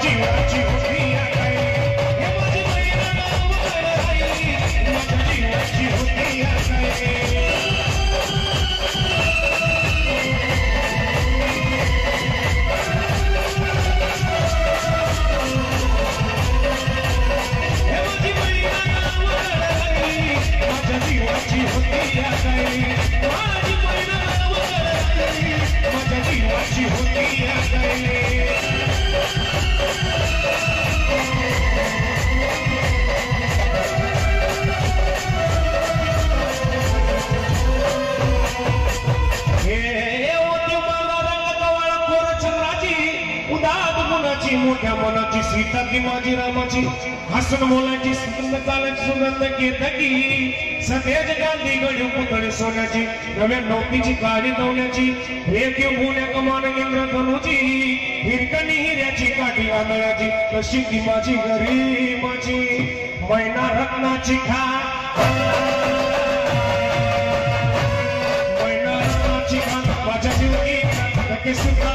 जीवाची होती या काही हे माझी मैना नावावर राहिली माझ्या जीवाची होती या काही जीवाची होती या काही माझी मैना नावावर राहिली माझ्या जीवाची होती या काही मोठ्या मनाची सीता ती माझी रामाची हसन मोलाची सुगंध कालाची सुगंध केतकी सतेज गांधी गडी पुतळे सोन्याची नव्या नौतीची काळी दवण्याची रेखीव गुण्या कमान इंद्रधनुची हिरकणी हिऱ्याची काठी आंधळ्याची कशी ती माझी गरीबाची मैना रत्नाची खा मैना रत्नाची खा माझ्या जीवनी नक्की सुख